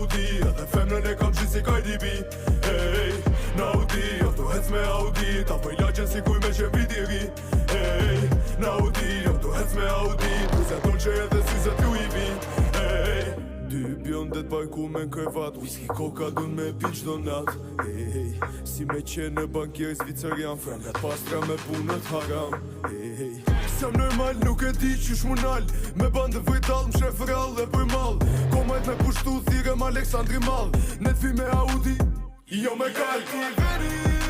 Audi, edhe femnën e kam gjithë si Cardi B. Hey, në Audi, jo tu hec me Audi, ta po i laqen si kuj me që viti ri. Hey, në Audi, jo tu hec me Audi, puse Dolce edhe syzet Louis V. Hey, dy bjondet parku me në krevat, whisky koka dun me pi qdo nat. Hey, si me qenë bankier zvicerian, fremdet pastra me punët haram. Hey, s'jam normal, nuk e di qysh mu nal, me bandë vritall, më shef rall dhe për mal. Komajt me pushtu thirem Aleksandri Mall, net fi me Audi, jo me kalk.